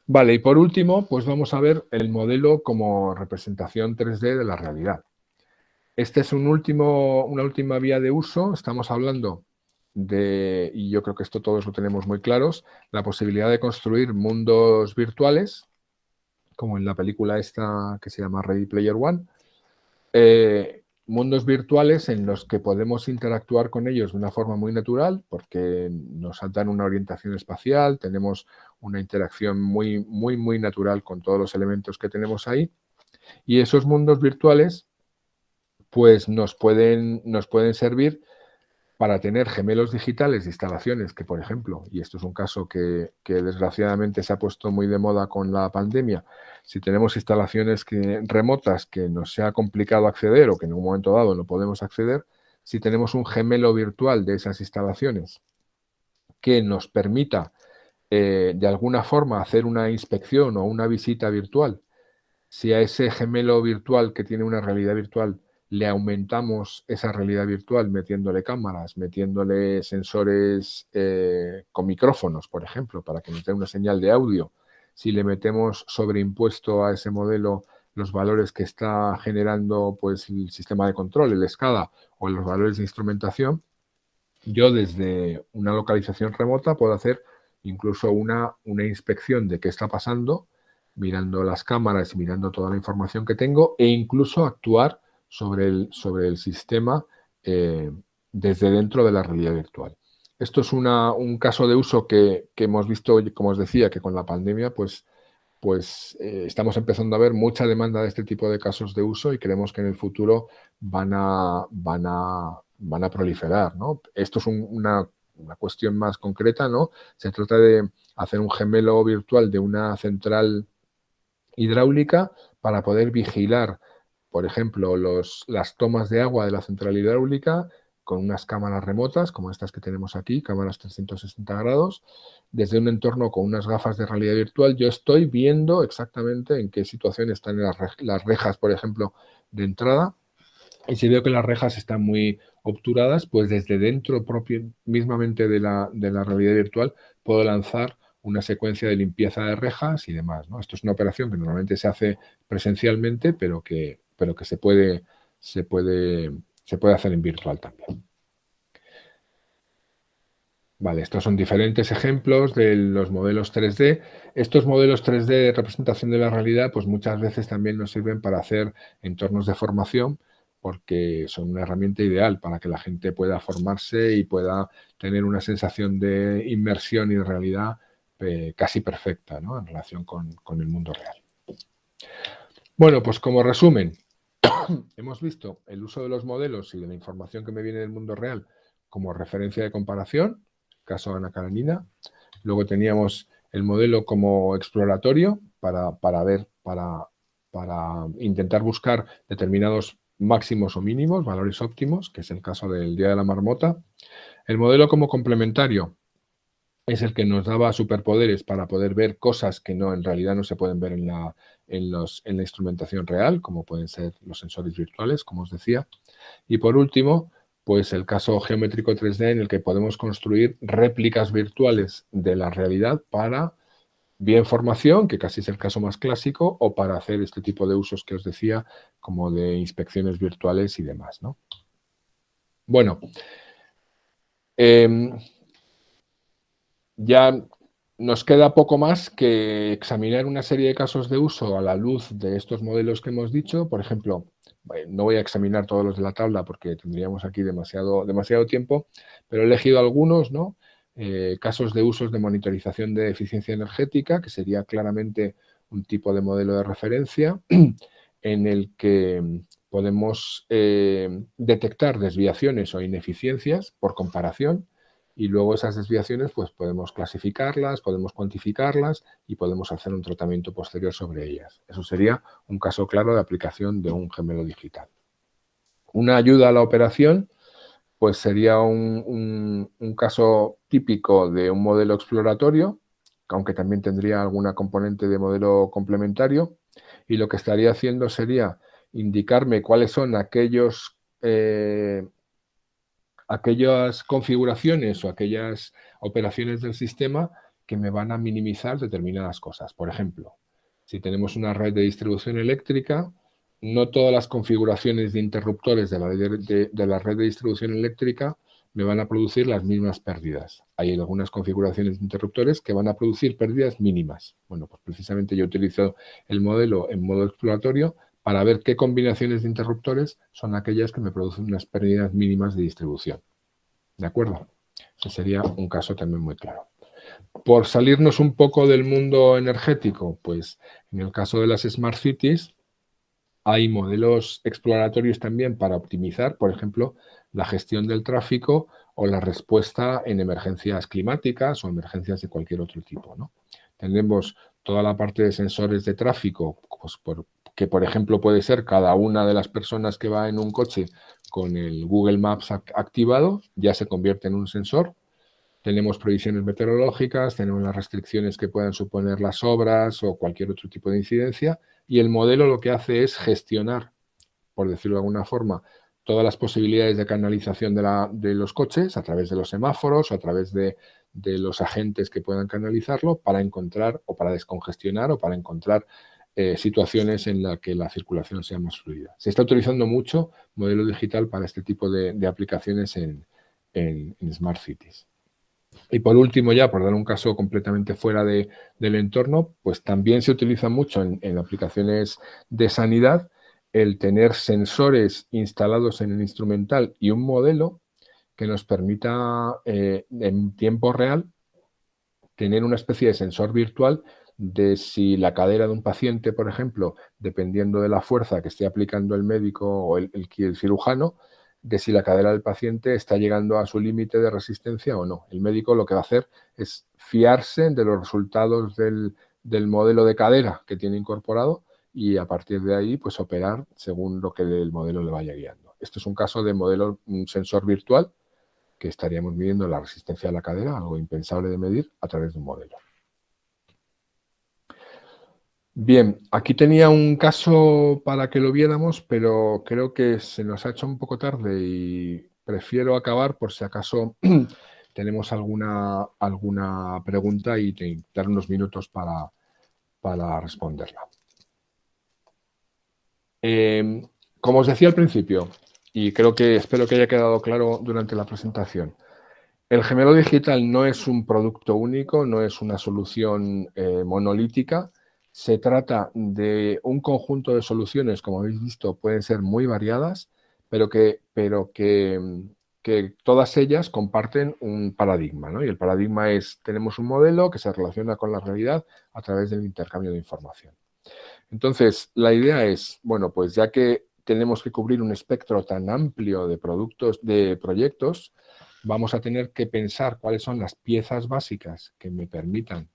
Vale, y por último, pues vamos a ver el modelo como representación 3D de la realidad. Este es una última vía de uso. Estamos hablando de, y yo creo que esto todos lo tenemos muy claros, la posibilidad de construir mundos virtuales, como en la película esta que se llama Ready Player One. Mundos virtuales en los que podemos interactuar con ellos de una forma muy natural, porque nos dan una orientación espacial, tenemos una interacción muy, muy, muy natural con todos los elementos que tenemos ahí. Y esos mundos virtuales pues nos pueden servir para tener gemelos digitales de instalaciones que, por ejemplo, y esto es un caso que desgraciadamente se ha puesto muy de moda con la pandemia, si tenemos instalaciones remotas que nos sea complicado acceder o que en un momento dado no podemos acceder, si tenemos un gemelo virtual de esas instalaciones que nos permita de alguna forma hacer una inspección o una visita virtual, si a ese gemelo virtual que tiene una realidad virtual le aumentamos esa realidad virtual metiéndole cámaras, metiéndole sensores con micrófonos, por ejemplo, para que nos dé una señal de audio, si le metemos sobreimpuesto a ese modelo los valores que está generando pues, el sistema de control, el SCADA, o los valores de instrumentación, yo desde una localización remota puedo hacer incluso una inspección de qué está pasando, mirando las cámaras y mirando toda la información que tengo e incluso actuar sobre el sistema desde dentro de la realidad virtual. Esto es un caso de uso que hemos visto, como os decía, que con la pandemia pues estamos empezando a ver mucha demanda de este tipo de casos de uso y creemos que en el futuro van a proliferar, ¿no? Esto es una cuestión más concreta, ¿no? Se trata de hacer un gemelo virtual de una central hidráulica para poder vigilar, por ejemplo, las tomas de agua de la central hidráulica con unas cámaras remotas, como estas que tenemos aquí, cámaras 360 grados, desde un entorno con unas gafas de realidad virtual. Yo estoy viendo exactamente en qué situación están las rejas, por ejemplo, de entrada, y si veo que las rejas están muy obturadas, pues desde dentro mismamente de la realidad virtual puedo lanzar una secuencia de limpieza de rejas y demás, ¿no? Esto es una operación que normalmente se hace presencialmente, pero que se puede hacer en virtual también. Vale, estos son diferentes ejemplos de los modelos 3D. Estos modelos 3D de representación de la realidad, pues muchas veces también nos sirven para hacer entornos de formación, porque son una herramienta ideal para que la gente pueda formarse y pueda tener una sensación de inmersión y de realidad casi perfecta, ¿no?, en relación con el mundo real. Bueno, pues como resumen, hemos visto el uso de los modelos y de la información que me viene del mundo real como referencia de comparación, caso Ana Karenina. Luego teníamos el modelo como exploratorio para intentar buscar determinados máximos o mínimos, valores óptimos, que es el caso del Día de la Marmota. El modelo como complementario es el que nos daba superpoderes para poder ver cosas que no, en realidad no se pueden ver en la instrumentación real, como pueden ser los sensores virtuales, como os decía. Y por último, pues el caso geométrico 3D, en el que podemos construir réplicas virtuales de la realidad para bien formación, que casi es el caso más clásico, o para hacer este tipo de usos que os decía, como de inspecciones virtuales y demás, ¿no? Bueno, ya nos queda poco más que examinar una serie de casos de uso a la luz de estos modelos que hemos dicho. Por ejemplo, no voy a examinar todos los de la tabla porque tendríamos aquí demasiado tiempo, pero he elegido algunos, ¿no? Casos de usos de monitorización de eficiencia energética, que sería claramente un tipo de modelo de referencia en el que podemos detectar desviaciones o ineficiencias por comparación, y luego esas desviaciones pues podemos clasificarlas, podemos cuantificarlas y podemos hacer un tratamiento posterior sobre ellas. Eso sería un caso claro de aplicación de un gemelo digital. Una ayuda a la operación pues sería un caso típico de un modelo exploratorio, aunque también tendría alguna componente de modelo complementario, y lo que estaría haciendo sería indicarme cuáles son aquellas configuraciones o aquellas operaciones del sistema que me van a minimizar determinadas cosas. Por ejemplo, si tenemos una red de distribución eléctrica, no todas las configuraciones de interruptores de la red de distribución eléctrica me van a producir las mismas pérdidas. Hay algunas configuraciones de interruptores que van a producir pérdidas mínimas. Bueno, pues precisamente yo utilizo el modelo en modo exploratorio para ver qué combinaciones de interruptores son aquellas que me producen unas pérdidas mínimas de distribución. ¿De acuerdo? Ese sería un caso también muy claro. Por salirnos un poco del mundo energético, pues en el caso de las Smart Cities hay modelos exploratorios también para optimizar, por ejemplo, la gestión del tráfico o la respuesta en emergencias climáticas o emergencias de cualquier otro tipo, ¿no? Tenemos toda la parte de sensores de tráfico, pues que por ejemplo puede ser cada una de las personas que va en un coche con el Google Maps activado, ya se convierte en un sensor. Tenemos previsiones meteorológicas, tenemos las restricciones que puedan suponer las obras o cualquier otro tipo de incidencia, y el modelo lo que hace es gestionar, por decirlo de alguna forma, todas las posibilidades de canalización de los coches a través de los semáforos o a través de los agentes que puedan canalizarlo para encontrar o para descongestionar o para encontrar situaciones en las que la circulación sea más fluida. Se está utilizando mucho modelo digital para este tipo de aplicaciones en Smart Cities. Y por último, ya por dar un caso completamente fuera del entorno, pues también se utiliza mucho en aplicaciones de sanidad el tener sensores instalados en el instrumental y un modelo que nos permita en tiempo real tener una especie de sensor virtual de si la cadera de un paciente, por ejemplo, dependiendo de la fuerza que esté aplicando el médico o el cirujano, de si la cadera del paciente está llegando a su límite de resistencia o no. El médico lo que va a hacer es fiarse de los resultados del modelo de cadera que tiene incorporado y a partir de ahí pues operar según lo que el modelo le vaya guiando. Esto es un caso de modelo, un sensor virtual que estaríamos midiendo la resistencia de la cadera, algo impensable de medir a través de un modelo. Bien, aquí tenía un caso para que lo viéramos, pero creo que se nos ha hecho un poco tarde y prefiero acabar por si acaso tenemos alguna pregunta y dar unos minutos para responderla. Como os decía al principio, y espero que haya quedado claro durante la presentación, el gemelo digital no es un producto único, no es una solución monolítica. Se trata de un conjunto de soluciones, como habéis visto, pueden ser muy variadas, que todas ellas comparten un paradigma, ¿no? Y el paradigma es, tenemos un modelo que se relaciona con la realidad a través del intercambio de información. Entonces, la idea es, bueno, pues ya que tenemos que cubrir un espectro tan amplio de productos, de proyectos, vamos a tener que pensar cuáles son las piezas básicas que me permitan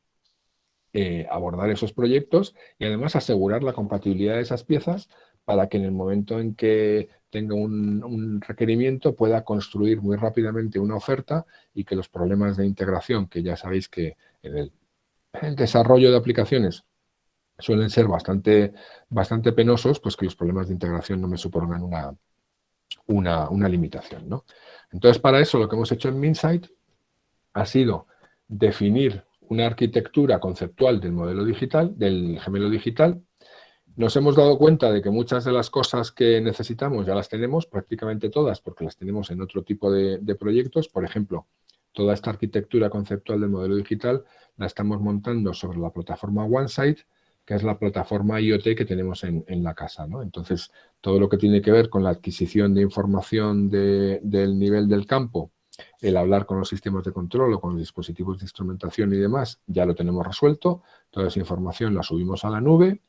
abordar esos proyectos y además asegurar la compatibilidad de esas piezas para que en el momento en que tenga un requerimiento pueda construir muy rápidamente una oferta y que los problemas de integración, que ya sabéis que en el desarrollo de aplicaciones suelen ser bastante penosos, pues que los problemas de integración no me supongan una limitación, ¿no? Entonces, para eso lo que hemos hecho en Minsight ha sido definir una arquitectura conceptual del modelo digital, del gemelo digital. Nos hemos dado cuenta de que muchas de las cosas que necesitamos ya las tenemos, prácticamente todas, porque las tenemos en otro tipo de proyectos. Por ejemplo, toda esta arquitectura conceptual del modelo digital la estamos montando sobre la plataforma OneSite, que es la plataforma IoT que tenemos en la casa, ¿no? Entonces, todo lo que tiene que ver con la adquisición de información del nivel del campo, el hablar con los sistemas de control o con los dispositivos de instrumentación y demás, ya lo tenemos resuelto. Toda esa información la subimos a la nube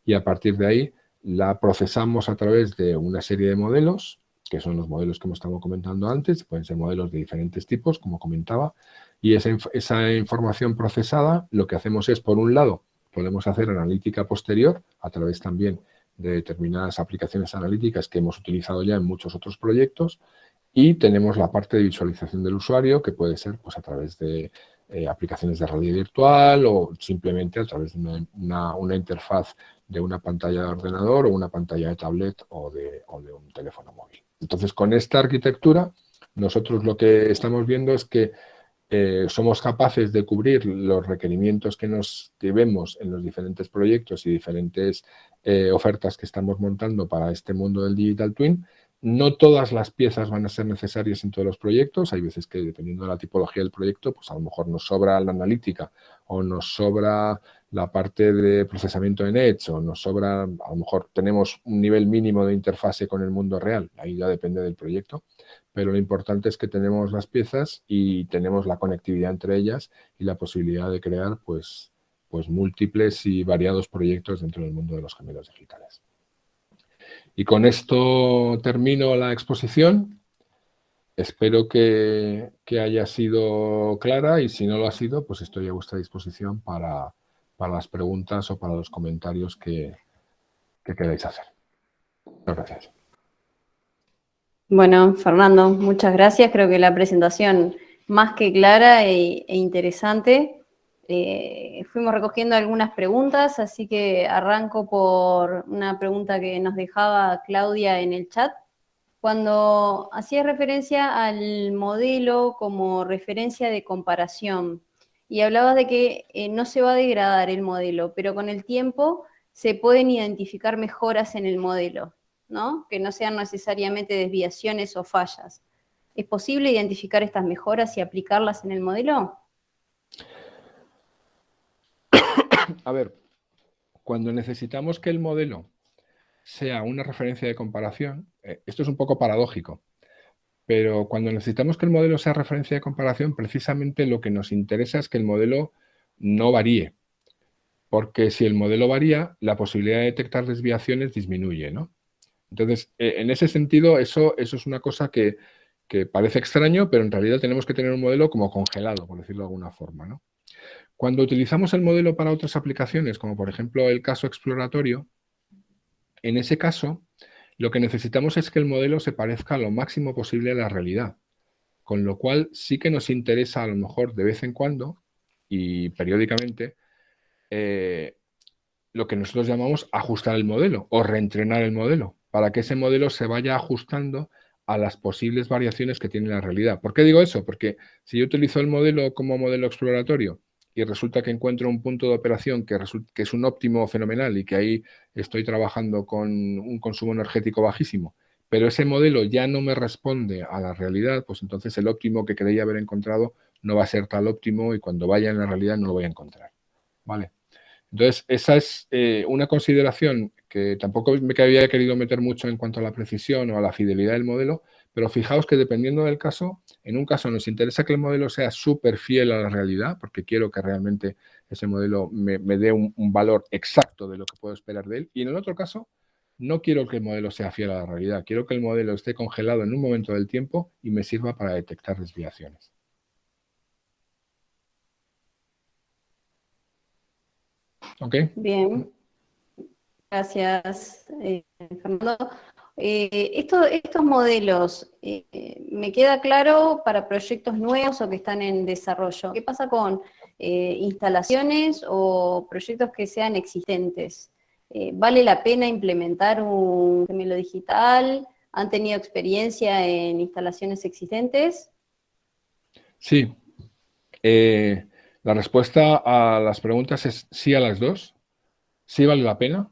y a partir de ahí la procesamos a través de una serie de modelos, que son los modelos que hemos estado comentando antes, pueden ser modelos de diferentes tipos, como comentaba, y esa información procesada lo que hacemos es, por un lado, podemos hacer analítica posterior a través también de determinadas aplicaciones analíticas que hemos utilizado ya en muchos otros proyectos, y tenemos la parte de visualización del usuario, que puede ser pues, a través de aplicaciones de realidad virtual o simplemente a través de una interfaz de una pantalla de ordenador o una pantalla de tablet o de un teléfono móvil. Entonces, con esta arquitectura, nosotros lo que estamos viendo es que somos capaces de cubrir los requerimientos que vemos en los diferentes proyectos y diferentes ofertas que estamos montando para este mundo del Digital Twin. No todas las piezas van a ser necesarias en todos los proyectos. Hay veces que, dependiendo de la tipología del proyecto, pues a lo mejor nos sobra la analítica o nos sobra la parte de procesamiento en Edge o nos sobra, a lo mejor tenemos un nivel mínimo de interfase con el mundo real. Ahí ya depende del proyecto. Pero lo importante es que tenemos las piezas y tenemos la conectividad entre ellas y la posibilidad de crear pues múltiples y variados proyectos dentro del mundo de los gemelos digitales. Y con esto termino la exposición. Espero que haya sido clara y si no lo ha sido, pues estoy a vuestra disposición para las preguntas o para los comentarios que queráis hacer. Muchas gracias. Bueno, Fernando, muchas gracias. Creo que la presentación más que clara e interesante. Fuimos recogiendo algunas preguntas, así que arranco por una pregunta que nos dejaba Claudia en el chat. Cuando hacía referencia al modelo como referencia de comparación y hablabas de que no se va a degradar el modelo, pero con el tiempo se pueden identificar mejoras en el modelo, ¿no? Que no sean necesariamente desviaciones o fallas. ¿Es posible identificar estas mejoras y aplicarlas en el modelo? A ver, cuando necesitamos que el modelo sea una referencia de comparación, esto es un poco paradójico, pero cuando necesitamos que el modelo sea referencia de comparación, precisamente lo que nos interesa es que el modelo no varíe, porque si el modelo varía, la posibilidad de detectar desviaciones disminuye, ¿no? Entonces, en ese sentido, eso es una cosa que parece extraño, pero en realidad tenemos que tener un modelo como congelado, por decirlo de alguna forma, ¿no? Cuando utilizamos el modelo para otras aplicaciones, como por ejemplo el caso exploratorio, en ese caso, lo que necesitamos es que el modelo se parezca lo máximo posible a la realidad, con lo cual sí que nos interesa a lo mejor de vez en cuando y periódicamente lo que nosotros llamamos ajustar el modelo o reentrenar el modelo, para que ese modelo se vaya ajustando a las posibles variaciones que tiene la realidad. ¿Por qué digo eso? Porque si yo utilizo el modelo como modelo exploratorio y resulta que encuentro un punto de operación que es un óptimo fenomenal y que ahí estoy trabajando con un consumo energético bajísimo, pero ese modelo ya no me responde a la realidad, pues entonces el óptimo que creía haber encontrado no va a ser tal óptimo y cuando vaya en la realidad no lo voy a encontrar. ¿Vale? Entonces, esa es una consideración que tampoco me había querido meter mucho en cuanto a la precisión o a la fidelidad del modelo, pero fijaos que dependiendo del caso, en un caso nos interesa que el modelo sea súper fiel a la realidad, porque quiero que realmente ese modelo me dé un valor exacto de lo que puedo esperar de él, y en el otro caso no quiero que el modelo sea fiel a la realidad, quiero que el modelo esté congelado en un momento del tiempo y me sirva para detectar desviaciones. ¿Ok? Bien, gracias, Fernando. Estos modelos, me queda claro para proyectos nuevos o que están en desarrollo. ¿Qué pasa con instalaciones o proyectos que sean existentes? ¿Vale la pena implementar un gemelo digital? ¿Han tenido experiencia en instalaciones existentes? Sí. La respuesta a las preguntas es sí a las dos. Sí vale la pena.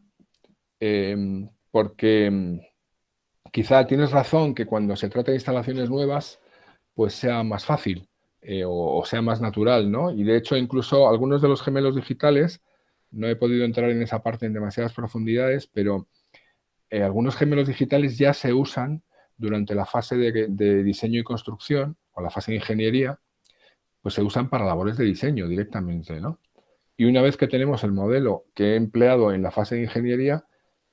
Porque quizá tienes razón que cuando se trata de instalaciones nuevas, pues sea más fácil o sea más natural, ¿no? Y de hecho, incluso algunos de los gemelos digitales, no he podido entrar en esa parte en demasiadas profundidades, pero algunos gemelos digitales ya se usan durante la fase de diseño y construcción o la fase de ingeniería, pues se usan para labores de diseño directamente, ¿no? Y una vez que tenemos el modelo que he empleado en la fase de ingeniería,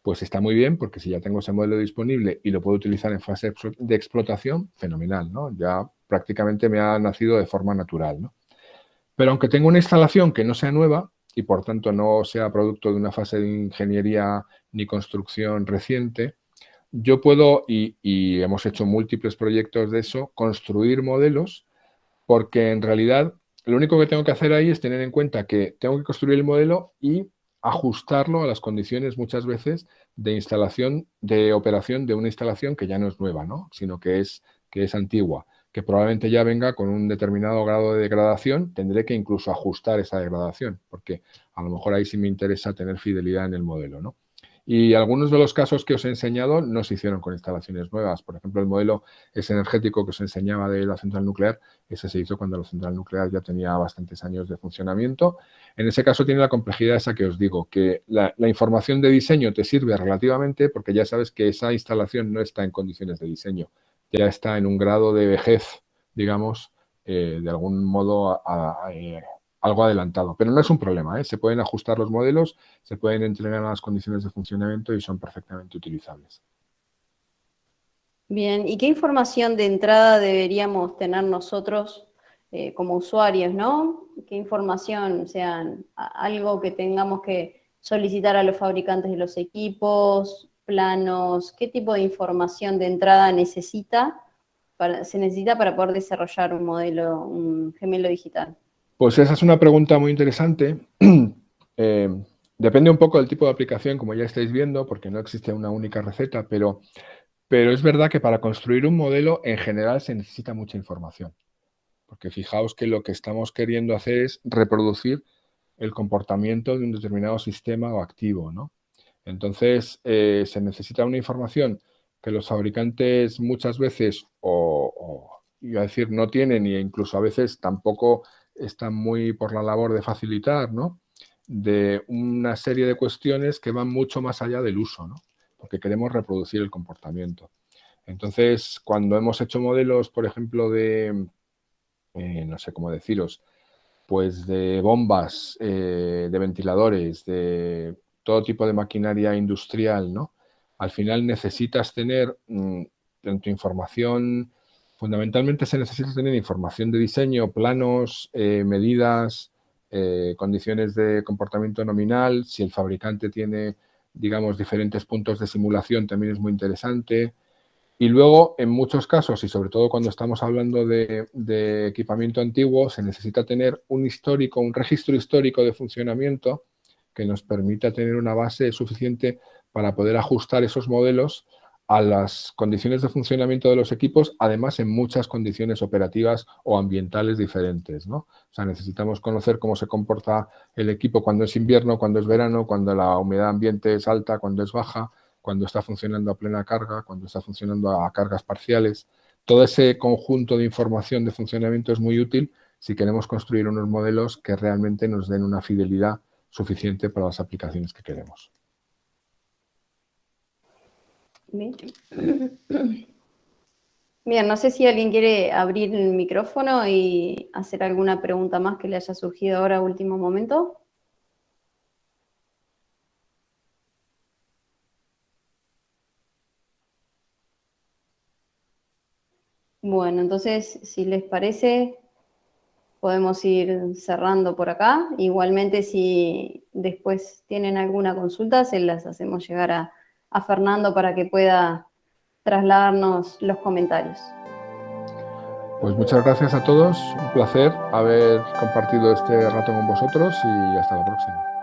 pues está muy bien, porque si ya tengo ese modelo disponible y lo puedo utilizar en fase de explotación, fenomenal, ¿no? Ya prácticamente me ha nacido de forma natural, ¿no? Pero aunque tenga una instalación que no sea nueva y por tanto no sea producto de una fase de ingeniería ni construcción reciente, yo puedo, y hemos hecho múltiples proyectos de eso, construir modelos, porque en realidad lo único que tengo que hacer ahí es tener en cuenta que tengo que construir el modelo y ajustarlo a las condiciones muchas veces de instalación, de operación de una instalación que ya no es nueva, ¿no? Sino que es antigua, que probablemente ya venga con un determinado grado de degradación. Tendré que incluso ajustar esa degradación, porque a lo mejor ahí sí me interesa tener fidelidad en el modelo, ¿no? Y algunos de los casos que os he enseñado no se hicieron con instalaciones nuevas. Por ejemplo, el modelo ese energético que os enseñaba de la central nuclear, ese se hizo cuando la central nuclear ya tenía bastantes años de funcionamiento. En ese caso tiene la complejidad esa que os digo, que la información de diseño te sirve relativamente porque ya sabes que esa instalación no está en condiciones de diseño, ya está en un grado de vejez, digamos, de algún modo algo adelantado. Pero no es un problema, ¿eh? Se pueden ajustar los modelos, se pueden entrenar a las condiciones de funcionamiento y son perfectamente utilizables. Bien, ¿y qué información de entrada deberíamos tener nosotros como usuarios, ¿no? ¿Qué información, o sea, algo que tengamos que solicitar a los fabricantes de los equipos, planos? ¿Qué tipo de información de entrada se necesita para poder desarrollar un modelo, un gemelo digital? Pues esa es una pregunta muy interesante. Depende un poco del tipo de aplicación, como ya estáis viendo, porque no existe una única receta, pero es verdad que para construir un modelo en general se necesita mucha información, porque fijaos que lo que estamos queriendo hacer es reproducir el comportamiento de un determinado sistema o activo, ¿no? Entonces, se necesita una información que los fabricantes muchas veces, iba a decir, no tienen e incluso a veces tampoco están muy por la labor de facilitar, ¿no? De una serie de cuestiones que van mucho más allá del uso, ¿no? Porque queremos reproducir el comportamiento. Entonces, cuando hemos hecho modelos, por ejemplo, no sé cómo deciros, pues de bombas, de ventiladores, de todo tipo de maquinaria industrial, ¿no? Al final necesitas tener en tu información, fundamentalmente se necesita tener información de diseño, planos, medidas, condiciones de comportamiento nominal. Si el fabricante tiene, digamos, diferentes puntos de simulación, también es muy interesante. Y luego, en muchos casos, y sobre todo cuando estamos hablando de equipamiento antiguo, se necesita tener un histórico, un registro histórico de funcionamiento que nos permita tener una base suficiente para poder ajustar esos modelos a las condiciones de funcionamiento de los equipos, además en muchas condiciones operativas o ambientales diferentes, ¿no? O sea, necesitamos conocer cómo se comporta el equipo cuando es invierno, cuando es verano, cuando la humedad ambiente es alta, cuando es baja, cuando está funcionando a plena carga, cuando está funcionando a cargas parciales. Todo ese conjunto de información de funcionamiento es muy útil si queremos construir unos modelos que realmente nos den una fidelidad suficiente para las aplicaciones que queremos. Bien. Bien, no sé si alguien quiere abrir el micrófono y hacer alguna pregunta más que le haya surgido ahora a último momento. Bueno, entonces, si les parece, podemos ir cerrando por acá. Igualmente, si después tienen alguna consulta, se las hacemos llegar a Fernando para que pueda trasladarnos los comentarios. Pues muchas gracias a todos, un placer haber compartido este rato con vosotros y hasta la próxima.